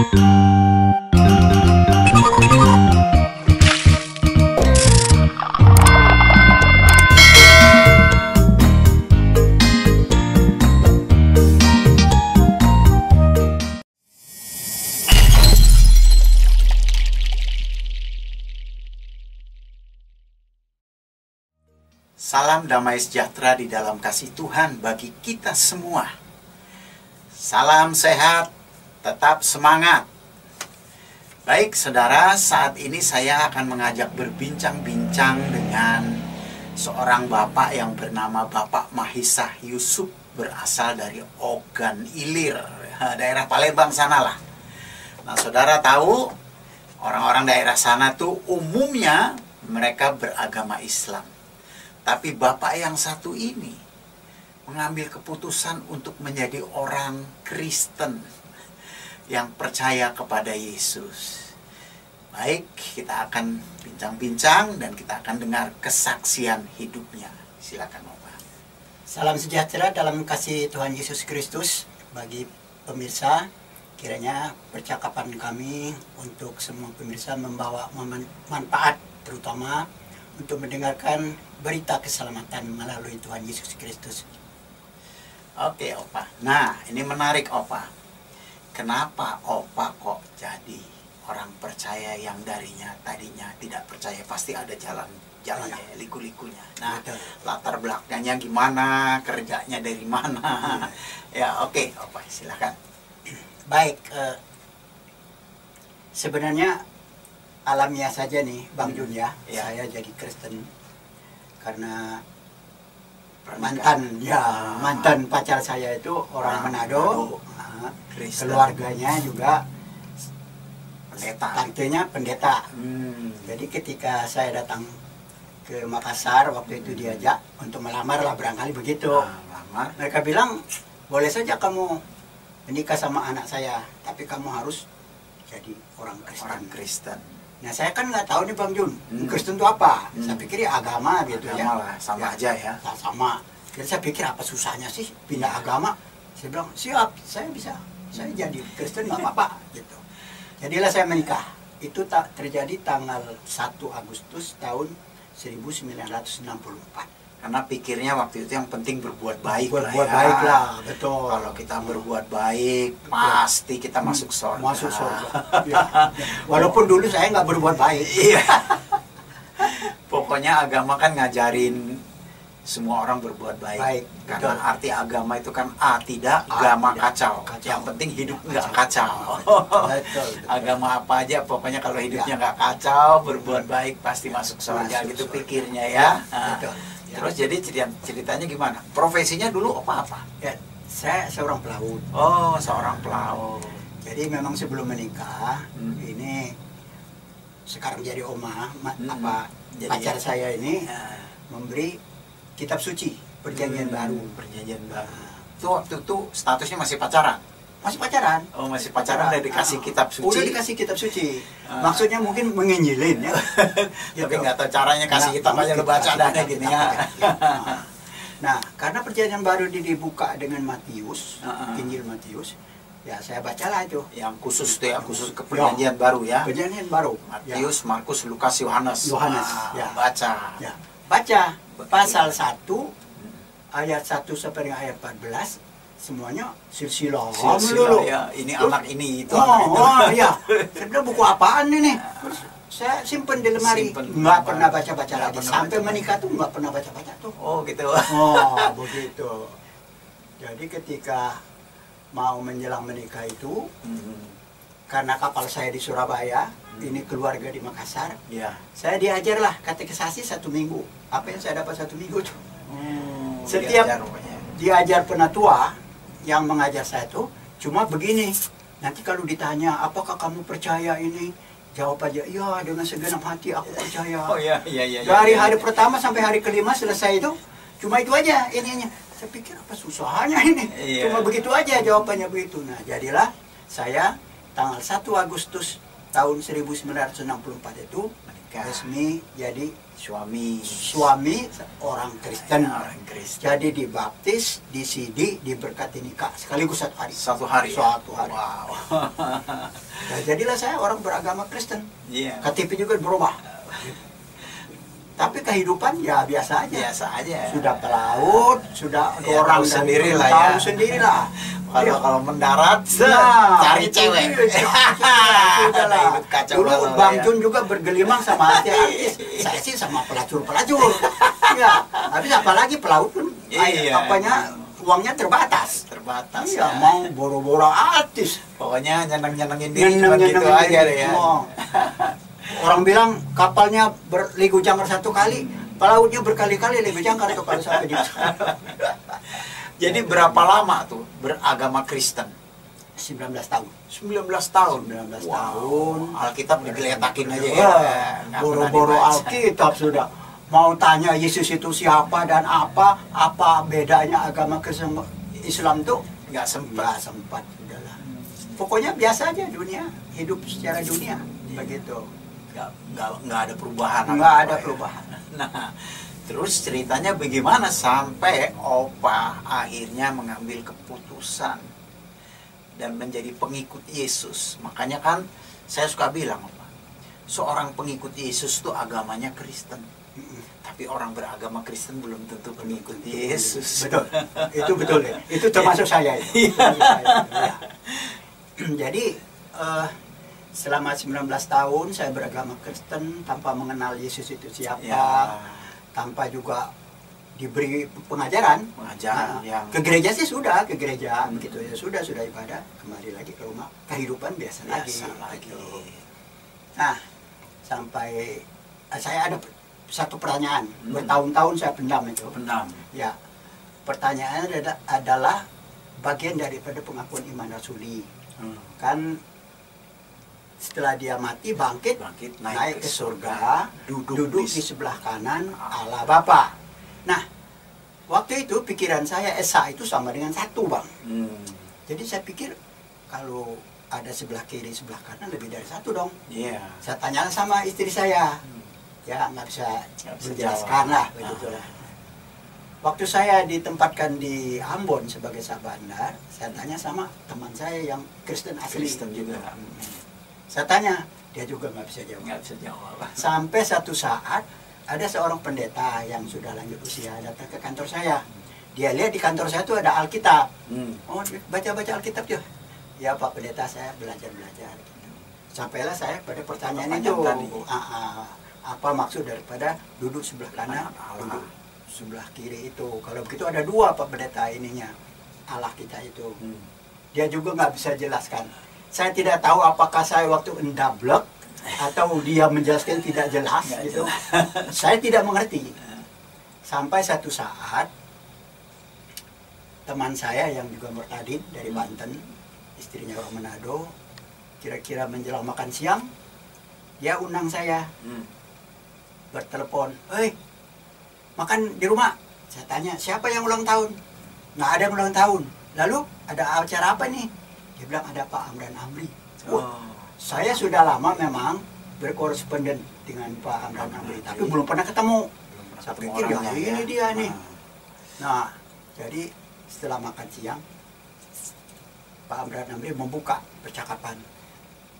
Salam damai sejahtera di dalam kasih Tuhan bagi kita semua. Salam sehat, tetap semangat. Baik saudara, saat ini saya akan mengajak berbincang-bincang dengan seorang bapak yang bernama Bapak Mahisah Yusuf, berasal dari Ogan Ilir, daerah Palembang sanalah. Nah saudara tahu, orang-orang daerah sana tuh umumnya mereka beragama Islam. Tapi bapak yang satu ini mengambil keputusan untuk menjadi orang Kristen yang percaya kepada Yesus. Baik, kita akan bincang-bincang dan kita akan dengar kesaksian hidupnya. Silakan Bapak. Salam sejahtera dalam kasih Tuhan Yesus Kristus bagi pemirsa. Kiranya percakapan kami untuk semua pemirsa membawa manfaat, terutama untuk mendengarkan berita keselamatan melalui Tuhan Yesus Kristus. Oke Opa. Nah ini menarik Opa. Kenapa Opa kok jadi orang percaya yang tadinya tidak percaya? Pasti ada jalannya, liku-likunya. Nah betul. Latar belakangnya gimana, kerjanya dari mana? Ya oke Opa, silakan. Baik, sebenarnya alamiah saja nih Bang Jun ya. Saya jadi Kristen karena mantan pacar saya itu orang Manado. Keluarganya juga pendeta, tantenya pendeta. Jadi ketika saya datang ke Makassar waktu itu diajak untuk melamar lah, barangkali begitu. Mereka bilang boleh saja kamu menikah sama anak saya, tapi kamu harus jadi orang Kristen. Nah saya kan nggak tahu nih Bang Jun, Kristen itu apa? Saya pikir ya agama gitu agama lah, sama aja ya. Sama. Jadi saya pikir apa susahnya sih pindah agama? Saya bilang siap, saya bisa. Saya jadi Kristen nggak apa-apa gitu. Jadilah saya menikah. Itu terjadi tanggal 1 Agustus tahun 1964. Karena pikirnya waktu itu yang penting berbuat baik baik lah, betul. Kalau kita berbuat baik, pasti kita masuk surga. Masuk surga. Ya. Walaupun dulu saya nggak berbuat baik. Iya. Pokoknya agama kan ngajarin semua orang berbuat baik. Karena betul. Arti agama itu kan tidak kacau. Yang penting hidup nggak kacau. Betul. Agama apa aja, pokoknya kalau hidupnya nggak kacau, berbuat baik pasti masuk surga. Gitu pikirnya ya. Betul. Terus jadi ceritanya gimana? Profesinya dulu apa? Ya, saya seorang pelaut. Oh, seorang pelaut. Jadi memang sebelum menikah, ini sekarang jadi pacar saya ini memberi kitab suci Perjanjian Baru. Perjanjian Baru. Itu waktu itu statusnya masih pacaran? Masih pacaran. Oh, masih pacaran udah dikasih kitab suci. Udah dikasih kitab suci. Maksudnya mungkin menginjilin ya. Tapi nggak tahu caranya, kasih kitab aja lu baca dah gini ya. Nah, karena Perjanjian Baru dibuka dengan Matius, Injil Matius, ya saya bacalah itu. Yang khusus tuh ya, khusus ke Perjanjian Baru ya. Perjanjian Baru. Matius, Markus, Lukas, Yohanes. Ya. Baca. Ya. Baca pasal 1 ayat 1 sampai dengan ayat 14. Semuanya silsilah dulu ya, ini anak ini itu ya. Saya bilang buku apaan ini? Terus saya simpen di lemari, nggak pernah baca-baca lagi sampai menikah tuh nggak pernah baca-baca tuh. Oh gitu. Oh begitu. Jadi ketika mau menjelang menikah itu, karena kapal saya di Surabaya, ini keluarga di Makassar, saya diajarlah katekisasi 1 minggu. Apa yang saya dapat 1 minggu tuh? Setiap diajar penatua yang mengajar saya tuh cuma begini, nanti kalau ditanya apakah kamu percaya ini, jawab aja iya dengan segenap hati aku percaya. Dari hari pertama sampai hari kelima selesai itu cuma itu aja ininya. Saya pikir apa susahnya ini, cuma begitu aja jawabannya begitu. Nah jadilah saya tanggal 1 Agustus tahun 1964 itu resmi jadi suami orang Kristen. Orang Kristen. Jadi dibaptis, disidi, diberkati nikah sekaligus satu hari. Wow. Nah, jadilah saya orang beragama Kristen. Iya. KTP juga berubah. Tapi kehidupan ya biasa aja. Sudah pelaut, sudah ya, orang sendiri lah tahu ya. sendirilah. Kalau mendarat, cari cewek. Sudahlah. Dulu Bang Jun juga bergelimang sama artis. Saya sih sama pelacur. Ya, habis apalagi pelaut pun apanya uangnya terbatas. Iya, mau boro-boro artis. Pokoknya nyeneng-nyenengin diri gitu aja deh ya. Orang bilang kapalnya berligu jangkar 1 kali, pelautnya berkali-kali ligu jangkar itu kalau sampai di sana. Jadi berapa lama tuh beragama Kristen? 19 tahun. 19 tahun. Tahun. Alkitab digeletakin aja ya. Boro-boro Alkitab sudah. Mau tanya Yesus itu siapa dan apa bedanya agama Kristen Islam tuh nggak sempat udahlah. Pokoknya biasa aja dunia, hidup secara dunia begitu. Nggak ada perubahan. Nggak ada perubahan. Nah, terus ceritanya bagaimana sampai Opa akhirnya mengambil keputusan dan menjadi pengikut Yesus. Makanya kan saya suka bilang, Opa, seorang pengikut Yesus tuh agamanya Kristen. Tapi orang beragama Kristen belum tentu pengikut Yesus. Betul. Itu betul ya. Itu termasuk saya itu. Jadi selama 19 tahun saya beragama Kristen tanpa mengenal Yesus itu siapa, tanpa juga diberi pengajaran. Ke gereja sih sudah, ke gereja begitu ya, sudah ibadah, kembali lagi ke rumah, kehidupan biasa lagi. Nah, sampai saya ada satu pertanyaan, bertahun-tahun saya pendam itu. Ya, pertanyaannya adalah bagian daripada pengakuan iman rasuli. Kan setelah dia mati bangkit naik ke surga, duduk di sebelah kanan Allah Bapa. Nah, waktu itu pikiran saya Esa itu sama dengan 1, Bang. Jadi saya pikir kalau ada sebelah kiri sebelah kanan lebih dari 1 dong. Saya tanya sama istri saya, ya nggak bisa menjelaskan lah begitu lah. Waktu saya ditempatkan di Ambon sebagai Sabandar, saya tanya sama teman saya yang Kristen asli. Kristen juga. Saya tanya, dia juga nggak bisa jawab. Sampai satu saat ada seorang pendeta yang sudah lanjut usia datang ke kantor saya. Dia lihat di kantor saya itu ada Alkitab. Oh, baca-baca Alkitab tuh. Ya Pak Pendeta, saya belajar. Sampailah saya pada pertanyaan itu. Apa maksud daripada duduk sebelah kanan, duduk sebelah kiri itu? Kalau begitu ada 2 Pak Pendeta ininya, Allah kita itu. Dia juga nggak bisa jelaskan. Saya tidak tahu apakah saya waktu endablek atau dia menjelaskan tidak jelas gitu. Saya tidak mengerti. Sampai satu saat teman saya yang juga murtadin dari Banten, istrinya orang Manado, kira-kira menjelang makan siang, dia undang saya. Bertelepon, "Hei, makan di rumah." Saya tanya, "Siapa yang ulang tahun?" "Nggak ada yang ulang tahun." "Lalu ada acara apa nih?" Dia bilang, "Ada Pak Amran Amri." Saya sudah lama memang berkoresponden dengan Pak Amran Amri, tapi belum pernah ketemu. Saya pikir ya ini dia nih. Nah, jadi setelah makan siang, Pak Amran Amri membuka percakapan.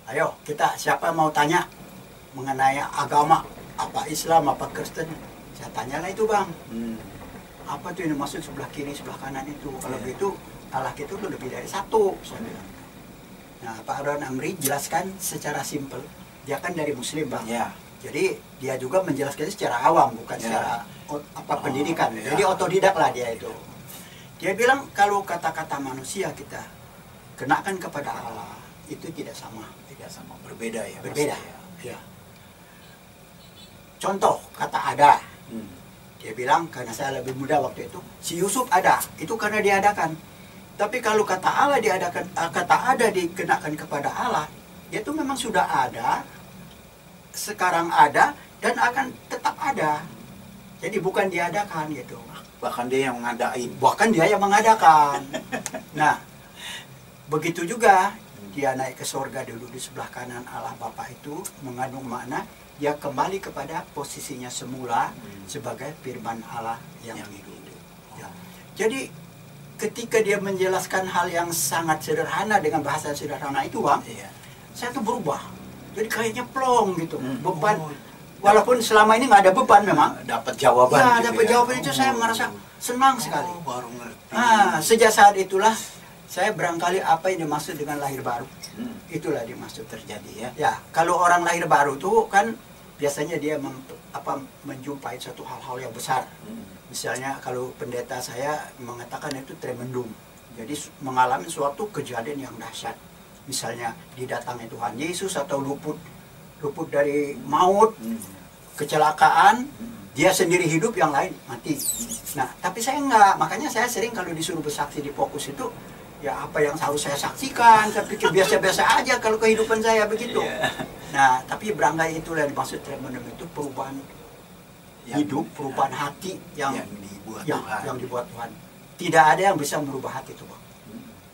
"Ayo, kita siapa mau tanya mengenai agama, apa Islam, apa Kristen?" Saya tanyalah itu, Bang. Apa tuh ini maksud sebelah kiri, sebelah kanan itu? Kalau begitu Allah itu lebih dari 1, saya bilang. Nah, Pak Amran Amri jelaskan secara simpel. Dia kan dari Muslim, Bang. Jadi dia juga menjelaskan secara awam, bukan secara pendidikan. Jadi otodidak lah dia itu. Dia bilang kalau kata-kata manusia kita kenakan kepada Allah itu tidak sama. Berbeda ya. Berbeda. Ya. Contoh kata ada. Dia bilang karena saya lebih muda waktu itu, si Yusuf ada, itu karena diadakan. Tapi kalau kata Allah diadakan, kata ada dikenakan kepada Allah, dia itu memang sudah ada, sekarang ada dan akan tetap ada. Jadi bukan diadakan gitu. Bahkan dia yang ngadain. Bahkan dia yang mengadakan. Nah, begitu juga dia naik ke surga dulu di sebelah kanan Allah Bapa itu mengandung makna dia kembali kepada posisinya semula sebagai firman Allah yang hidup. Ya. Jadi ketika dia menjelaskan hal yang sangat sederhana dengan bahasa sederhana itu, Bang, saya tuh berubah. Jadi kayaknya plong gitu, beban. Walaupun selama ini nggak ada beban memang. Dapat jawaban. Ya, gitu dapat jawaban itu saya merasa senang sekali. Baru ngerti. Sejak saat itulah saya berangkali apa yang dimaksud dengan lahir baru. Itulah dimaksud terjadi ya. Ya, kalau orang lahir baru tuh kan biasanya dia menjumpai suatu hal-hal yang besar. Misalnya kalau pendeta saya mengatakan itu tremendum. Jadi mengalami suatu kejadian yang dahsyat. Misalnya didatangi Tuhan Yesus atau luput dari maut, kecelakaan, dia sendiri hidup, yang lain mati. Nah, tapi saya enggak, makanya saya sering kalau disuruh bersaksi di Fokus itu, ya apa yang harus saya saksikan, saya pikir biasa-biasa aja kalau kehidupan saya begitu. Nah, tapi berangkai itulah yang dimaksud tremendum itu perubahan hidup, perubahan hati yang dibuat Tuhan. Tidak ada yang bisa merubah hati itu, Bang.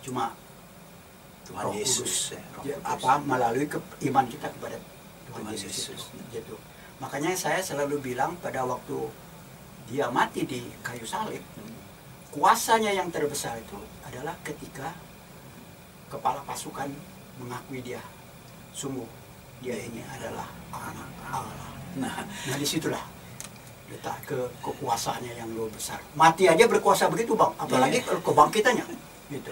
Cuma Tuhan Yesus, melalui iman kita kepada Tuhan Yesus. Gitu. Makanya saya selalu bilang pada waktu dia mati di kayu salib, kuasanya yang terbesar itu adalah ketika kepala pasukan mengakui dia, sungguh dia ini adalah anak Allah. Nah disitulah letak kekuasaannya yang luar besar. Mati aja berkuasa begitu, Bang, apalagi kebangkitannya. Gitu.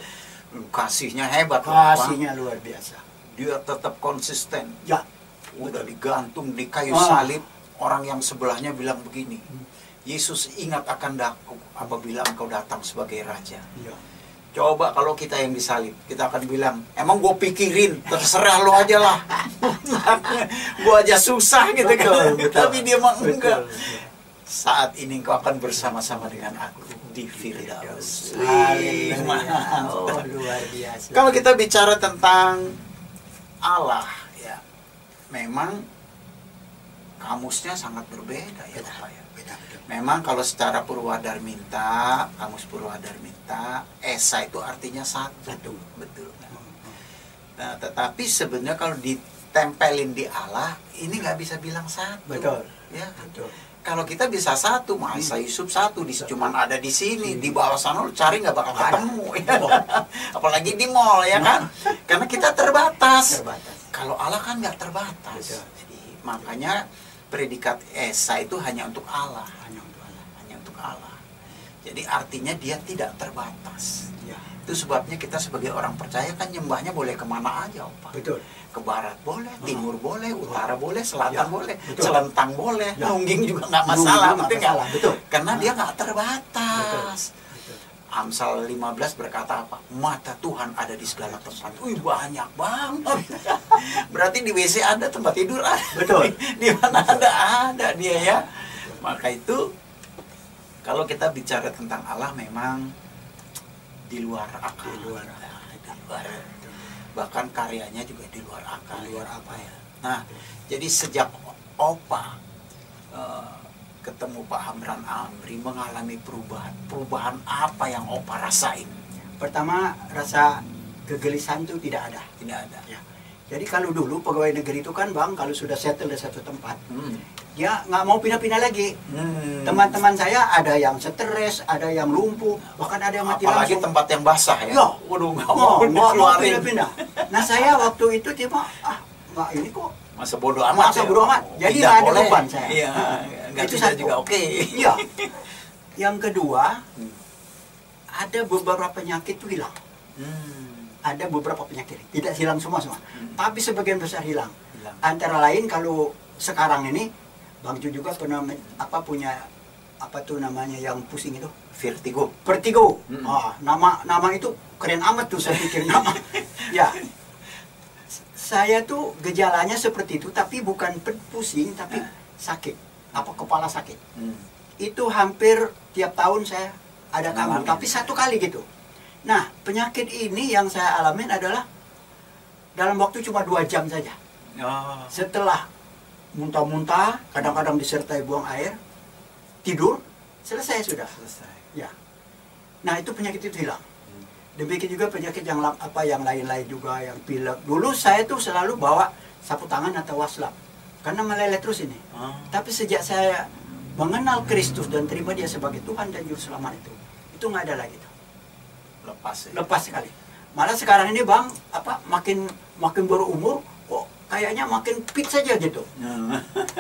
Kasihnya hebat. Kasihnya luar biasa. Dia tetap konsisten. Ya. Udah digantung di kayu salib, orang yang sebelahnya bilang begini, Yesus ingat akan daku apabila engkau datang sebagai raja. Ya. Coba kalau kita yang disalib, kita akan bilang, emang gue pikirin, terserah lo aja lah. Gue aja susah gitu kan. Tapi dia mah enggak. Saat ini engkau akan bersama-sama dengan aku di Firdaus. Luar biasa. Kalau kita bicara tentang Allah, ya memang kamusnya sangat berbeda ya Pak ya. Memang kalau secara Purwadarminta, kamus Purwadarminta, Esa itu artinya satu. Betul. Nah, tetapi sebenarnya kalau ditempelin di Allah, ini nggak bisa bilang satu. Betul. Ya, betul. Kalau kita bisa satu, Maha Yusuf satu, cuman ada di sini, di bawah sana lu cari nggak bakal ketemu. Ya. Apalagi di mall ya kan, karena kita terbatas. Kalau Allah kan nggak terbatas. Jadi makanya predikat Esa itu hanya untuk Allah, hanya untuk Allah. Jadi artinya dia tidak terbatas. Ya. Itu sebabnya kita sebagai orang percaya kan nyembahnya boleh kemana aja, Opa. Betul. Ke barat boleh, timur boleh, utara boleh, selatan boleh, celentang boleh, nungging juga nggak masalah, betul. Karena dia nggak terbatas. Betul. Amsal 15 berkata apa? Mata Tuhan ada di segala tempat. Wih, banyak banget. Berarti di WC ada, tempat tidur ada. Betul. Di mana ada dia ya. Maka itu kalau kita bicara tentang Allah memang di luar akal. Di luar. Bahkan karyanya juga di luar akal. Di luar apa ya? Nah, jadi sejak Opa ketemu Pak Hamran Amri mengalami perubahan apa yang Opa rasain? Pertama, rasa kegelisahan itu tidak ada. Tidak ada. Ya. Jadi kalau dulu pegawai negeri itu kan, Bang, kalau sudah settle di satu tempat, dia nggak mau pindah-pindah lagi. Teman-teman saya ada yang stres, ada yang lumpuh, bahkan ada yang mati apalagi langsung. Tempat yang basah ya. Ya. Waduh, nggak mau pindah-pindah. Nah saya waktu itu tiba, nggak ini kok. Masa bodoh amat. Masa bodoh amat. Jadi nggak ada beban saya. Iya. Itu satu juga oke. Iya. Yang kedua, ada beberapa penyakit itu hilang. Ada beberapa penyakit, tidak hilang semua, tapi sebagian besar hilang. Antara lain kalau sekarang ini, Bang Ju juga pernah punya apa tuh namanya yang pusing itu? Vertigo. Nama itu keren amat tuh saya pikir nama. Ya, saya tuh gejalanya seperti itu, tapi bukan pusing, tapi sakit, kepala sakit. Itu hampir tiap tahun saya ada kambuh, tapi satu kali gitu. Nah, penyakit ini yang saya alamin adalah dalam waktu cuma 2 jam saja. Setelah muntah-muntah, kadang-kadang disertai buang air, tidur, selesai sudah. Ya. Nah, itu penyakit itu hilang. Demikian juga penyakit yang lain-lain juga, yang pilek. Dulu saya tuh selalu bawa sapu tangan atau waslap. karena meleleh terus ini. Tapi sejak saya mengenal Kristus dan terima Dia sebagai Tuhan dan Juru Selamat itu nggak ada lagi tuh. Lepas sekali. Malah sekarang ini Bang, makin berumur, kok kayaknya makin fit saja gitu.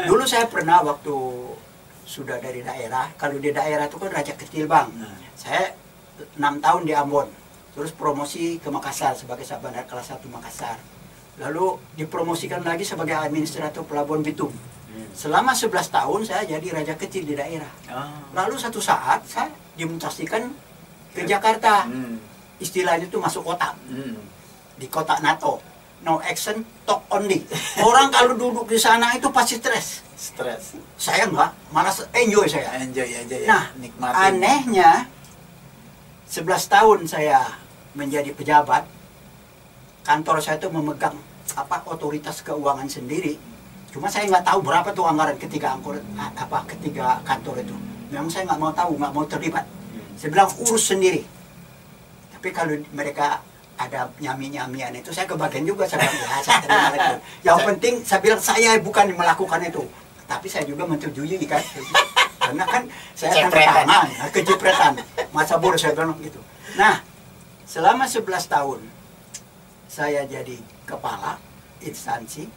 Dulu saya pernah waktu sudah dari daerah, kalau di daerah itu kan raja kecil Bang. Saya 6 tahun di Ambon, terus promosi ke Makassar sebagai Sabandar kelas 1 Makassar. Lalu dipromosikan lagi sebagai administrator Pelabuhan Bitung. Selama 11 tahun saya jadi raja kecil di daerah. Lalu satu saat saya dimutasikan ke Jakarta. Istilahnya itu masuk kota. Di kota NATO. No action, talk only. Orang kalau duduk di sana itu pasti stres. Saya enggak, malah enjoy saya. Enjoy aja ya. Nah, nikmatin. Anehnya 11 tahun saya menjadi pejabat, kantor saya itu memegang otoritas keuangan sendiri. Cuma saya nggak tahu berapa tuh anggaran ketiga kantor itu. Memang saya nggak mau tahu, nggak mau terlibat. Saya bilang urus sendiri. Tapi kalau mereka ada nyami-nyamian itu, saya kebagian juga. Saya bilang, ya, saya terima itu. Yang penting saya bilang saya bukan yang melakukan itu. Tapi saya juga menyetujui kan. Karena kan saya tanda tangan, kejepretan. Masa bodoh saya bilang gitu. Nah, selama 11 tahun saya jadi kepala instansi,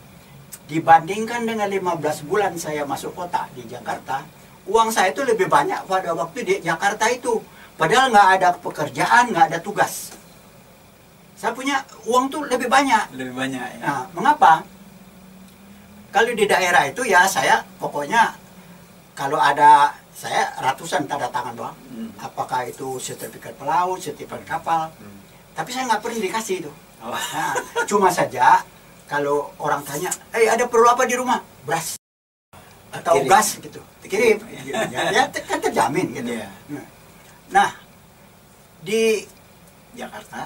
dibandingkan dengan 15 bulan saya masuk kota di Jakarta, uang saya itu lebih banyak pada waktu di Jakarta itu. Padahal nggak ada pekerjaan, nggak ada tugas. Saya punya uang tuh lebih banyak. Lebih banyak ya. Nah, mengapa? Kalau di daerah itu ya saya pokoknya kalau ada saya ratusan tanda tangan doang. Apakah itu sertifikat pelaut, sertifikat kapal. Tapi saya nggak pernah dikasih itu. Nah, cuma saja kalau orang tanya, ada perlu apa di rumah? Beras atau Kirim. gas gitu. Kirim. Ya kan terjamin gitu. Nah, di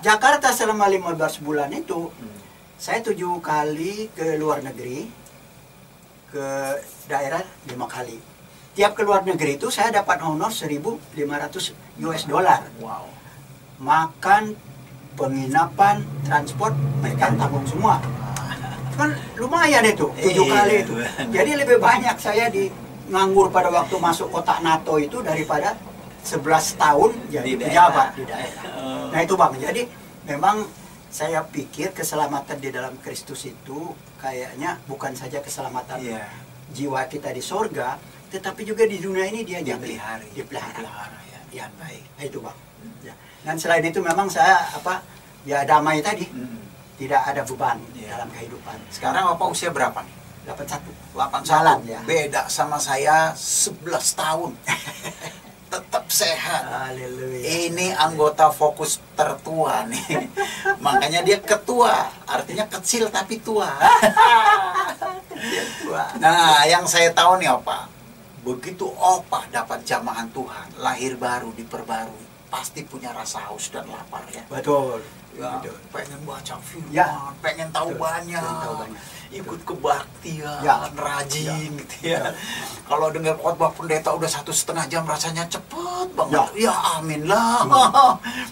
Jakarta selama 15 bulan itu, saya 7 kali ke luar negeri, ke daerah 5 kali. Tiap ke luar negeri itu saya dapat honor 1.500 US dollar. Wow. Makan, penginapan, transport, mereka tanggung semua. Kan lumayan itu, 7 kali itu. Jadi lebih banyak saya di nganggur pada waktu masuk kotak NATO itu daripada 11 tahun jadi pejabat di daerah. Nah itu Bang, jadi memang saya pikir keselamatan di dalam Kristus itu kayaknya bukan saja keselamatan jiwa kita di sorga, tetapi juga di dunia ini dia dipelihara. Ya, baik. Nah, itu Bang. Ya. Dan selain itu memang saya damai tadi. Tidak ada beban dalam kehidupan. Sekarang Bapak usia berapa nih? 81. Jalan ya. Beda sama saya 11 tahun. Tetap sehat. Haleluya. Ini anggota fokus tertua nih. Makanya dia ketua, artinya kecil tapi tua. Nah, yang saya tahu nih Opa, begitu Opa dapat jamahan Tuhan, lahir baru, diperbarui, pasti punya rasa haus dan lapar ya. Betul. Ya, pengen baca firman, pengen Betul. tahu banyak, ikut kebaktian, rajin gitu ya. Kalau dengar khotbah pendeta udah 1,5 jam rasanya cepet banget. Ya amin lah.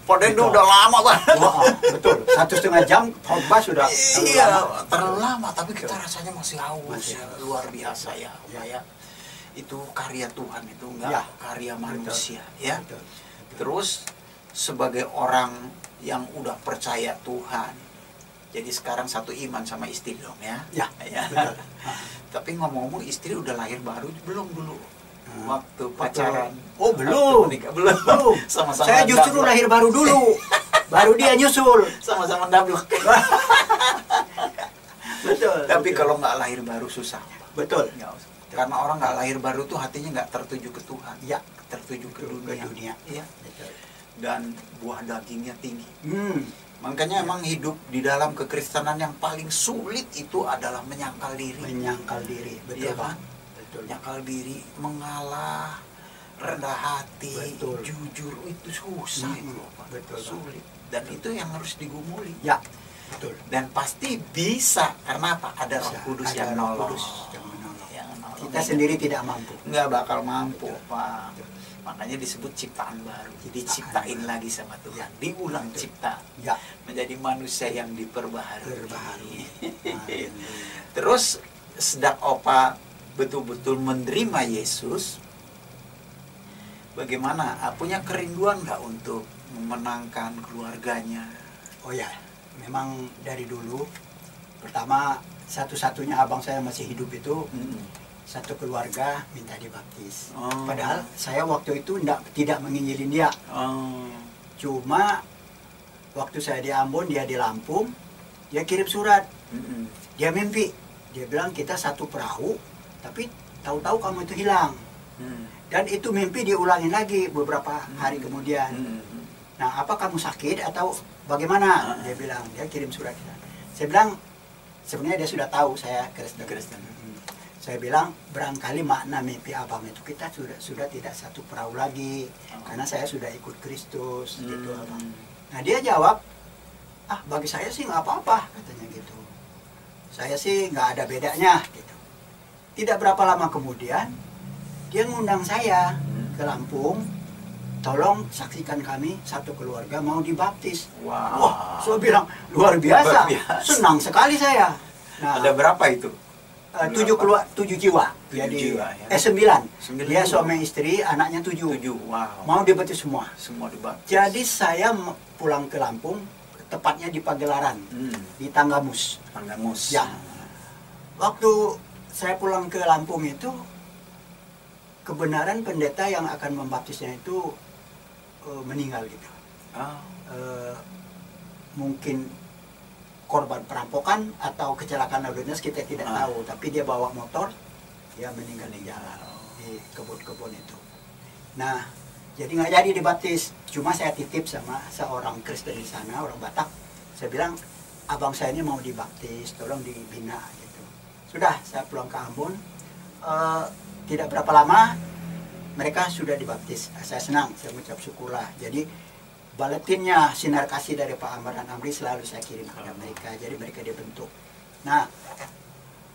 Padahal itu udah lama banget. Betul. 1,5 jam khotbah sudah terlalu lama, tapi kita rasanya masih haus. Luar biasa ya. Itu karya Tuhan, itu enggak karya manusia ya. Terus sebagai orang yang udah percaya Tuhan, jadi sekarang satu iman sama istri dong ya. Betul. Tapi ngomong-ngomong, istri udah lahir baru belum dulu waktu pacaran? Oh belum. Belum. Sama-sama saya justru lahir baru dulu, baru dia nyusul. Sama-sama dablek. Betul. Tapi kalau nggak lahir baru susah. Betul. Karena orang nggak lahir baru tuh hatinya nggak tertuju ke Tuhan. Ya, tertuju ke dunia. Iya. Betul. Dan buah dagingnya tinggi. Makanya emang hidup di dalam kekristenan yang paling sulit itu adalah menyangkal diri. Menyangkal diri, betul kan? Betul. Menyangkal diri, mengalah, rendah hati, betul. Jujur itu susah itu, Pak. Betul. Sulit. Dan itu yang harus digumuli. Ya, betul. Dan pasti bisa karena apa? Ada Roh Kudus yang menolong. Kita sendiri tidak mampu. Nggak bakal mampu, Pak. Makanya disebut ciptaan baru. Diciptain lagi sama Tuhan. Diulang cipta. Menjadi manusia yang diperbaharui. Terus sedak Opa betul-betul menerima Yesus, bagaimana? Punya kerinduan nggak untuk memenangkan keluarganya? Oh ya, memang dari dulu, pertama satu-satunya abang saya masih hidup itu, satu keluarga minta dibaptis. Padahal saya waktu itu tidak menginjilin dia. Cuma waktu saya di Ambon, dia di Lampung, dia kirim surat. Dia mimpi, dia bilang kita satu perahu, tapi tahu-tahu kamu itu hilang. Dan itu mimpi diulangin lagi beberapa hari kemudian. Nah, apa kamu sakit atau bagaimana? Dia bilang, dia kirim surat. Saya bilang, sebenarnya dia sudah tahu saya Kristen. Saya bilang, barangkali makna mimpi abang itu kita sudah tidak satu perahu lagi, karena saya sudah ikut Kristus, gitu abang. Nah, dia jawab, bagi saya sih nggak apa-apa, katanya gitu. Saya sih nggak ada bedanya, gitu. Tidak berapa lama kemudian, dia ngundang saya ke Lampung, tolong saksikan kami satu keluarga mau dibaptis. Wah, saya bilang luar biasa. Senang sekali saya. Nah, ada berapa itu? 7 jiwa. Jadi 9. Dia suami istri, anaknya 7. Wow. Mau dibaptis semua. Semua dibaptis. Jadi saya pulang ke Lampung, tepatnya di Pagelaran, di Tanggamus. Tanggamus. Ya. Waktu saya pulang ke Lampung itu, kebenaran pendeta yang akan membaptisnya itu meninggal gitu. Mungkin korban perampokan atau kecelakaan lalu lintas, kita tidak tahu. Tapi dia bawa motor, dia meninggal di jalan di kebun-kebun itu. Nah, jadi nggak jadi dibaptis. Cuma saya titip sama seorang Kristen di sana, orang Batak. Saya bilang, abang saya ini mau dibaptis, tolong dibina gitu. Sudah, saya pulang ke Ambon. Tidak berapa lama mereka sudah dibaptis. Saya senang, saya mengucap syukurlah. Jadi baletinnya sinar kasih dari Pak Amar dan Amri selalu saya kirim kepada mereka. Jadi mereka dibentuk. Nah,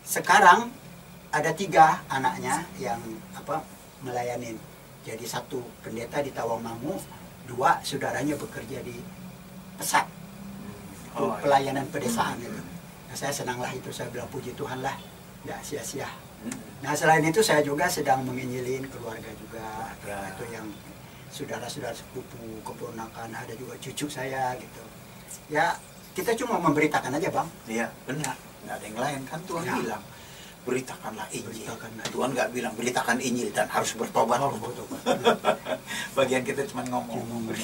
sekarang ada 3 anaknya yang melayanin. Jadi 1 pendeta di Tawangmangu, 2 saudaranya bekerja di Pesat. Pelayanan pedesaan itu. Nah, saya senanglah itu, saya bilang puji Tuhan lah, tidak sia-sia. Nah, selain itu saya juga sedang menginjilin keluarga juga. Itu yang saudara-saudara sepupu, keponakan, ada juga cucu saya gitu. Ya, kita cuma memberitakan aja, Bang. Iya, benar. Nggak ada yang lain kan Tuhan bilang, beritakanlah Injil. Tuhan nggak bilang beritakan Injil dan harus bertobat. Bagian kita cuma ngomong,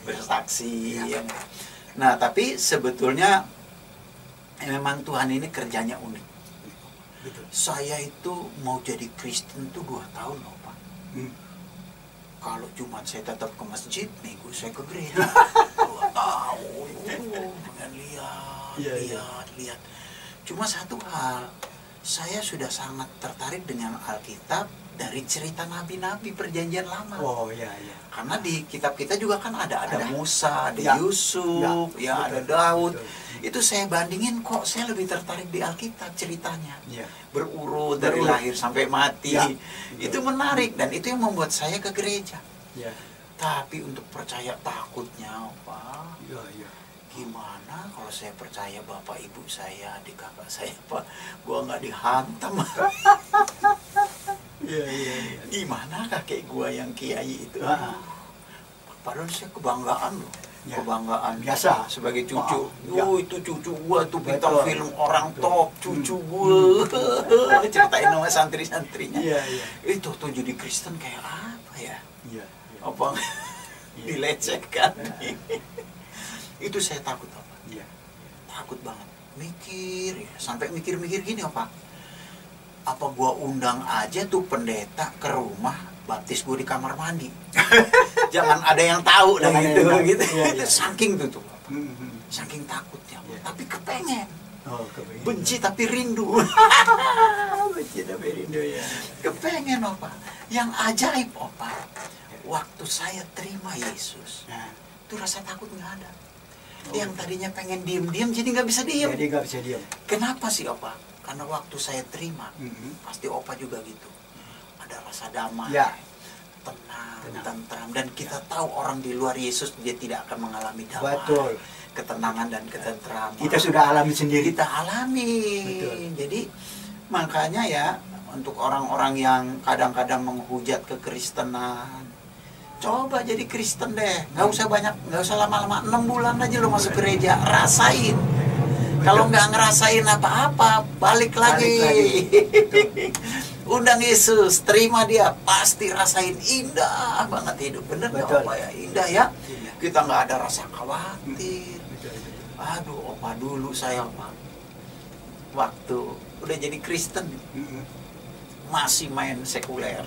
bersaksi. Ya. Nah, tapi sebetulnya memang Tuhan ini kerjanya unik. Betul. Saya itu mau jadi Kristen tuh 2 tahun loh, Pak. Kalau Jumat saya tetap ke masjid, Minggu saya ke gereja. 2 tahun, dengan lihat. Cuma satu hal, saya sudah sangat tertarik dengan Alkitab dari cerita nabi-nabi perjanjian lama. Oh iya. Karena di kitab kita juga kan ada Musa, ada Yusuf, ada Daud. Betul. Itu saya bandingin, kok saya lebih tertarik di Alkitab ceritanya. Berurut dari lahir sampai mati. Itu menarik dan itu yang membuat saya ke gereja. Tapi untuk percaya takutnya, Pak. Gimana kalau saya percaya bapak ibu saya, adik kakak saya, Pak, gua nggak dihantam. Gimana kakek gua yang kiai itu? Padahal saya kebanggaan loh. Kebanggaan biasa sebagai cucu. Itu cucu gua tuh bintang film orang top, cucu gua. Ceritain sama santri-santrinya. Itu tuh jadi Kristen kayak apa ya? Apa dilecehkan? Itu saya takut, apa? Takut banget. Mikir, sampai mikir-mikir gini, apa gua undang aja tuh pendeta ke rumah, baptis gua di kamar mandi. Jangan ada yang tahu dah gitu. Itu saking tuh. Saking takutnya. Tapi kepengen. Benci tapi rindu. Benci tapi rindu ya. Kepengen, apa? Yang ajaib, apa? Waktu saya terima Yesus, itu rasa takut nggak ada. Yang tadinya pengen diem-diem jadi nggak bisa diem. Kenapa sih, Opa? Karena waktu saya terima, pasti Opa juga gitu. Ada rasa damai, tenang, tentram. Dan kita tahu orang di luar Yesus dia tidak akan mengalami damai. Betul. ketenangan dan ketentraman. Kita sudah alami sendiri. Kita alami. Betul. Jadi makanya ya, untuk orang-orang yang kadang-kadang menghujat kekristenan, coba jadi Kristen deh. Nggak usah banyak, nggak usah lama-lama. 6 bulan aja lo masuk gereja, rasain. Kalau nggak ngerasain apa-apa, balik lagi. Undang Yesus, terima dia, pasti rasain indah banget hidup. Bener nggak Opa ya? Indah ya. Kita nggak ada rasa khawatir. Aduh, Opa dulu saya Opa, waktu udah jadi Kristen masih main sekuler.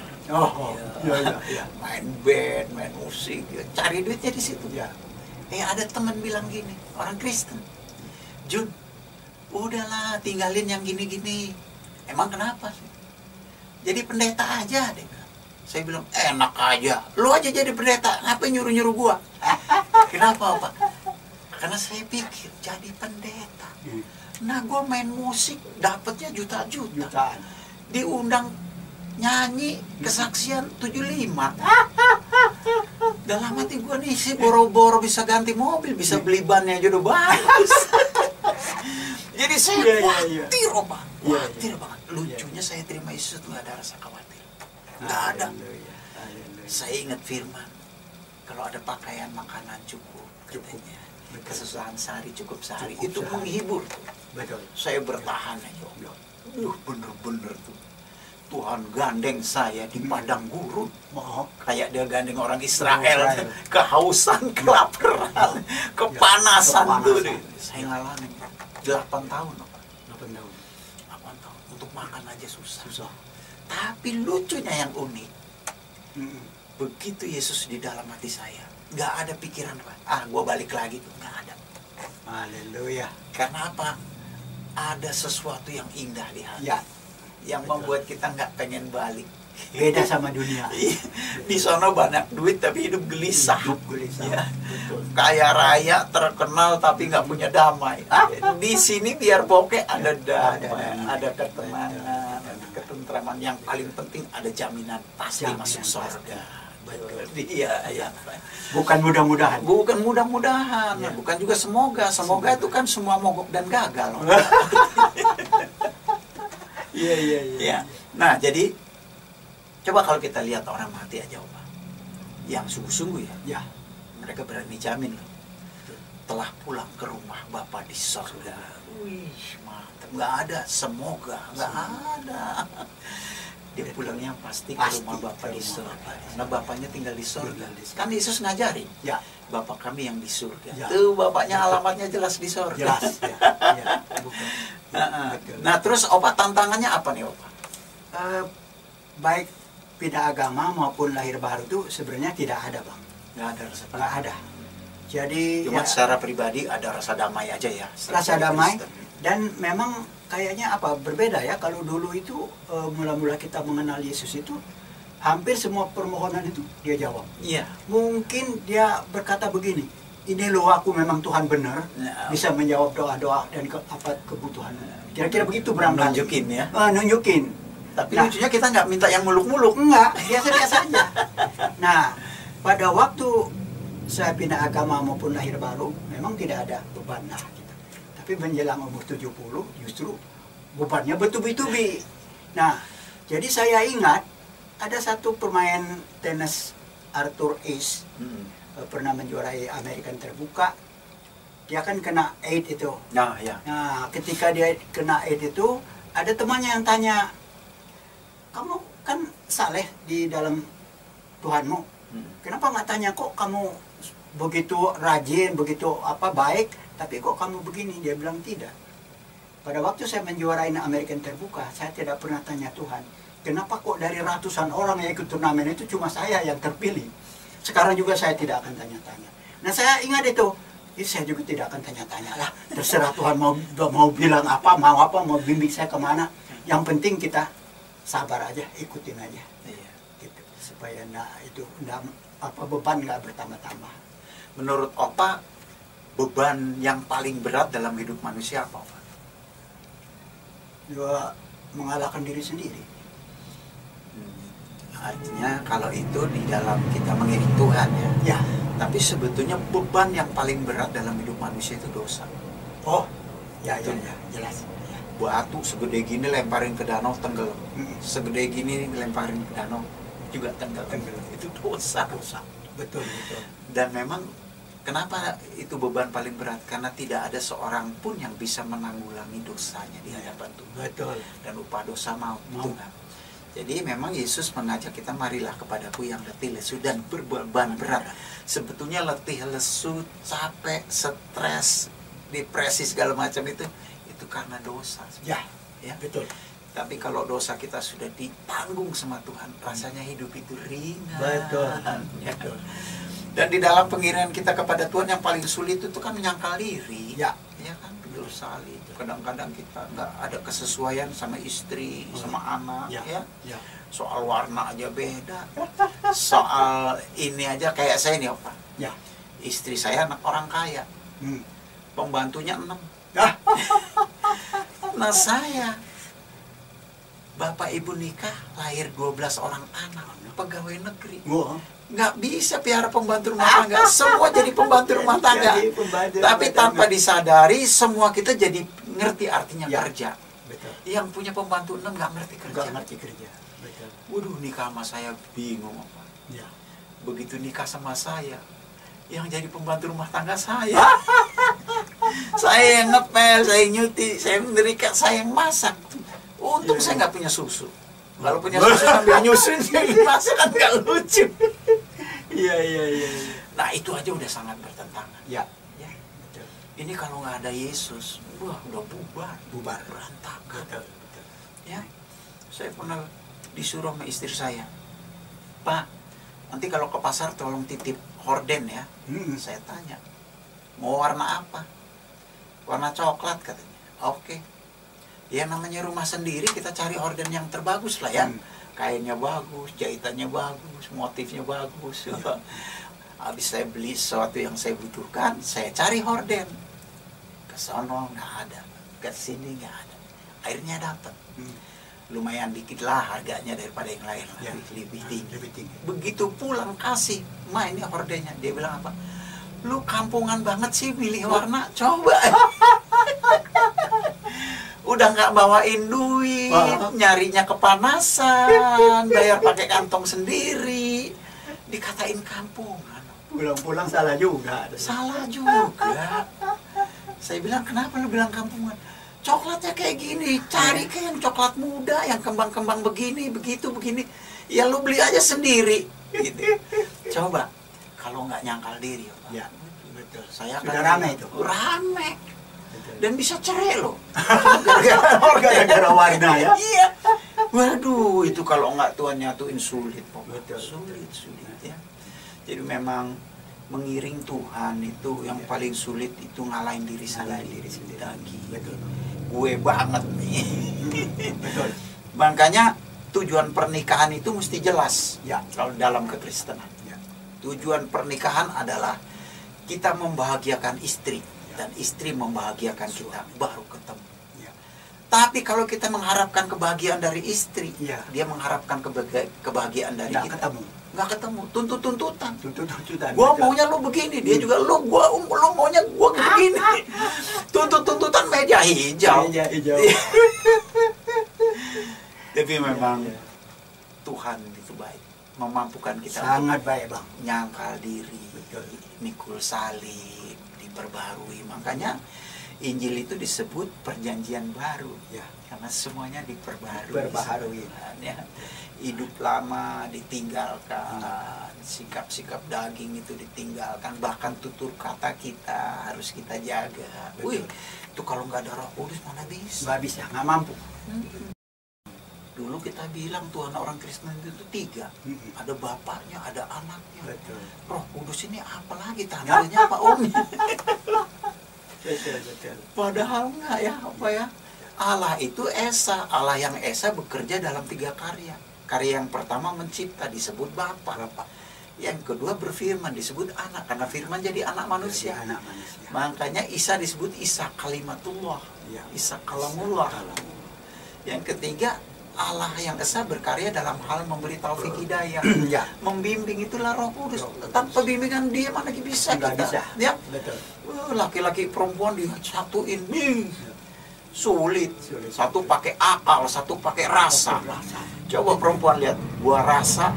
Main band, main musik, cari duitnya di situ. Ada teman bilang gini, orang Kristen, Jun, udahlah tinggalin yang gini-gini. Emang kenapa sih? Jadi pendeta aja deh. Saya bilang, enak aja. Lu aja jadi pendeta, ngapain nyuruh-nyuruh gua? Kenapa, Pak? Karena saya pikir jadi pendeta. Nah, gua main musik, dapatnya juta-juta. Diundang nyanyi, kesaksian 75. Dalam hati gua nih sih boro-boro bisa ganti mobil, bisa beli bannya aja udah bagus. Jadi saya khawatir, Pak. Khawatir banget. Lucunya saya terima Yesus itu nggak ada rasa khawatir. Nggak ada. Saya ingat firman, kalau ada pakaian, makanan cukup. Katanya. Kesusahan sehari cukup sehari. Itu menghibur. Betul. Saya bertahan aja. Bener-bener tuh. Tuhan gandeng saya di padang gurun. Kayak dia gandeng orang Israel. Kehausan, kelaparan, kepanasan tuh. Saya ngalamin 8 tahun. 8 tahun. Untuk makan aja susah. Tapi lucunya yang unik, begitu Yesus di dalam hati saya, nggak ada pikiran, Pak, gue balik lagi tuh, nggak ada. Haleluya. Karena apa? Ada sesuatu yang indah di hati, yang membuat kita nggak pengen balik. Beda sama dunia. Di sana banyak duit tapi hidup gelisah. Ya. Kaya raya, terkenal tapi nggak punya damai. Di sini biar bokeh ada damai, ada ketenangan, ada ketentraman. Yang paling penting ada jaminan pasti masuk surga. Iya. Bukan mudah-mudahan. Bukan mudah-mudahan. Bukan juga semoga. Semoga itu kan semua mogok dan gagal. Iya. Nah, jadi coba kalau kita lihat orang mati aja, Pak, yang sungguh-sungguh ya, mereka berani jamin loh, telah pulang ke rumah Bapa di sorga. Wih, mantap. Nggak ada semoga, nggak ada. Dia pulangnya pasti ke rumah Bapa di sorga. Nah, Bapaknya tinggal di sorga. Kan Yesus ngajarin, Bapa kami yang di surga. Tuh Bapaknya alamatnya jelas di sorga. Jelas. Nah, terus Opa, tantangannya apa nih, Opa? Baik pindah agama maupun lahir baru itu sebenarnya tidak ada, Bang. Nggak ada rasa damai. Nggak ada. Jadi cuma secara pribadi ada rasa damai aja ya. Rasa damai. Dan memang kayaknya berbeda ya. Kalau dulu itu mula-mula kita mengenal Yesus itu hampir semua permohonan itu dia jawab. Iya. Mungkin dia berkata begini, ini loh aku memang Tuhan benar, bisa menjawab doa-doa dan kebutuhan. Kira-kira begitu berangkat. Nunjukin ya. Nunjukin. Tapi lucunya kita nggak minta yang muluk-muluk. Enggak, biasa-biasa aja. Nah, pada waktu saya pindah agama maupun lahir baru, memang tidak ada beban lah gitu. Tapi menjelang umur 70, justru bebannya bertubi-tubi. Nah, jadi saya ingat ada satu pemain tenis, Arthur Ashe, pernah menjuarai American terbuka. Dia kan kena AIDS itu. Nah, ya. Nah, ketika dia kena AIDS itu, ada temannya yang tanya, kamu kan saleh di dalam Tuhanmu, kenapa nggak tanya kok kamu begitu rajin, begitu baik, tapi kok kamu begini? Dia bilang tidak. Pada waktu saya menjuarai American terbuka, saya tidak pernah tanya Tuhan, kenapa kok dari ratusan orang yang ikut turnamen itu cuma saya yang terpilih? Sekarang juga saya tidak akan tanya-tanya. Nah, saya ingat itu. Saya juga tidak akan tanya-tanya lah. Terserah Tuhan mau bilang apa, mau bimbing saya kemana. Yang penting kita sabar aja, ikutin aja, gitu, supaya beban nggak bertambah-tambah. Menurut Opa, beban yang paling berat dalam hidup manusia apa, Opa? Dia mengalahkan diri sendiri. Artinya kalau itu di dalam kita mengiring Tuhan ya. Ya. Tapi sebetulnya beban yang paling berat dalam hidup manusia itu dosa. Oh, ya, jelas. Ya. Batu segede gini lemparin ke danau tenggelam. Segede gini lemparin ke danau juga tenggelam. Itu dosa. Betul. Dan memang kenapa itu beban paling berat? Karena tidak ada seorang pun yang bisa menanggulangi dosanya di hadapan Tuhan. Betul. Dan upah dosa maut. Jadi memang Yesus mengajak kita, marilah kepadaku yang letih, lesu, dan berbeban berat. Sebetulnya letih, lesu, capek, stres, depresi, segala macam itu karena dosa. Ya, betul. Tapi kalau dosa kita sudah ditanggung sama Tuhan, rasanya hidup itu ringan. Betul. Dan di dalam pengiringan kita kepada Tuhan yang paling sulit itu kan menyangkal diri. Ya kan, dosa itu. Kadang-kadang kita nggak ada kesesuaian sama istri, sama anak, ya. Soal warna aja beda. Soal ini aja kayak saya nih, Pak. Ya. Istri saya anak orang kaya. Pembantunya 6. Nah saya, bapak ibu nikah, lahir 12 orang anak, pegawai negeri. Nggak bisa piara pembantu rumah tangga. Semua jadi pembantu rumah tangga. Tapi tanpa disadari, semua kita jadi ngerti artinya kerja. Betul. Yang punya pembantu 6 nggak ngerti kerja. Nggak ngerti kerja. Betul. Waduh, nikah sama saya bingung, Pak. Ya. Begitu nikah sama saya, yang jadi pembantu rumah tangga saya. Saya yang ngepel, saya nyuti, saya mendirikan, saya yang masak. Untung saya nggak punya susu. Kalau punya susu sambil nyusun, jadi masak kan nggak lucu. Iya. Nah itu aja udah sangat bertentangan. Ya. Betul. Ini kalau nggak ada Yesus, wah udah bubar, berantakan. Betul. Ya, saya pernah disuruh sama istri saya, Pak, nanti kalau ke pasar tolong titip horden ya. Saya tanya, mau warna apa? Warna coklat katanya. Oke. Ya namanya rumah sendiri, kita cari horden yang terbagus lah ya. Kainnya bagus, jahitannya bagus, motifnya bagus. Habis saya beli sesuatu yang saya butuhkan, saya cari horden. Ke sono nggak ada, ke sini nggak ada. Akhirnya dapat. Lumayan dikit lah harganya daripada yang lain, lebih tinggi. Begitu pulang kasih, Ma ini hordennya. Dia bilang apa? Lu kampungan banget sih milih warna, coba. Udah nggak bawain duit, nyarinya kepanasan, bayar pakai kantong sendiri, dikatain kampungan. Pulang-pulang salah juga. Salah juga. Saya bilang, kenapa lu bilang kampungan? Coklatnya kayak gini, cari kayak yang coklat muda, yang kembang-kembang begini, begini. Ya lu beli aja sendiri. Gitu. Coba, kalau nggak nyangkal diri, Pak. Ya, betul. Saya sudah rame itu. Rame. Dan bisa cerai loh. Gara-gara warna ya. Iya. Waduh, itu kalau nggak Tuhan nyatuin sulit, Betul. Sulit ya. Jadi memang mengiring Tuhan itu yang paling sulit itu ngalahin diri sendiri lagi. Betul. Gue banget nih. Betul. Makanya tujuan pernikahan itu mesti jelas ya kalau dalam kekristenan. Ya. Tujuan pernikahan adalah kita membahagiakan istri dan istri membahagiakan kita, baru ketemu. Ya. Tapi kalau kita mengharapkan kebahagiaan dari istri, ya, dia mengharapkan kebahagiaan dari kita. Nggak ketemu, tuntutan. Gua maunya lu begini, dia juga lu maunya gua begini. Tuntutan meja hijau. Tapi memang Tuhan itu baik, memampukan kita sangat baik, Bang. Nyangkal diri, mikul salib, diperbarui. Makanya Injil itu disebut perjanjian baru, ya, karena semuanya diperbarui. Ya. Hidup lama ditinggalkan, sikap-sikap daging itu ditinggalkan, bahkan tutur kata kita harus kita jaga. Wih, itu kalau nggak ada Roh Kudus mana bisa? Nggak bisa, nggak mampu. Dulu kita bilang Tuhan orang Kristen itu 3, ada bapaknya, ada anaknya. Betul. Roh Kudus ini apa lagi tandanya Pak Om? Betul. Padahal nggak ya, apa ya? Allah itu Esa, Allah yang Esa bekerja dalam 3 karya. Karya yang pertama mencipta, disebut Bapa. Yang kedua berfirman, disebut anak, karena firman jadi anak manusia. Makanya Isa disebut Isa Kalimatullah, Isa Kalamullah. Yang ketiga Allah yang esa berkarya dalam hal memberi taufik hidayah. Ya. Membimbing itulah Roh Kudus. Tanpa bimbingan dia mana bisa Nggak kita. bisa. Ya. Betul. Laki-laki perempuan disatuin. Sulit. Sulit. Satu pakai akal, satu pakai rasa. Rasa. Coba perempuan lihat, gua rasa,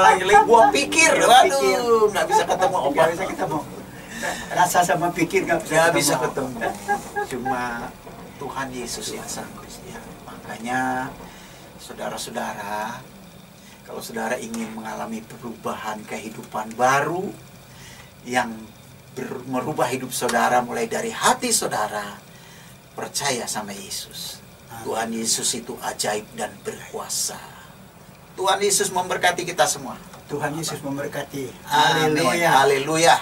lagi-lagi gua pikir, Pikir. waduh, nggak bisa ketemu apa. Nggak bisa ketemu. Rasa sama pikir Nggak bisa ketemu. Cuma Tuhan Yesus yang sanggup. Ya. Makanya, saudara-saudara, kalau saudara ingin mengalami perubahan kehidupan baru yang merubah hidup saudara mulai dari hati saudara, percaya sama Yesus. Tuhan Yesus itu ajaib dan berkuasa. Tuhan Yesus memberkati kita semua. Tuhan Yesus memberkati. Amin. Haleluya. Haleluya.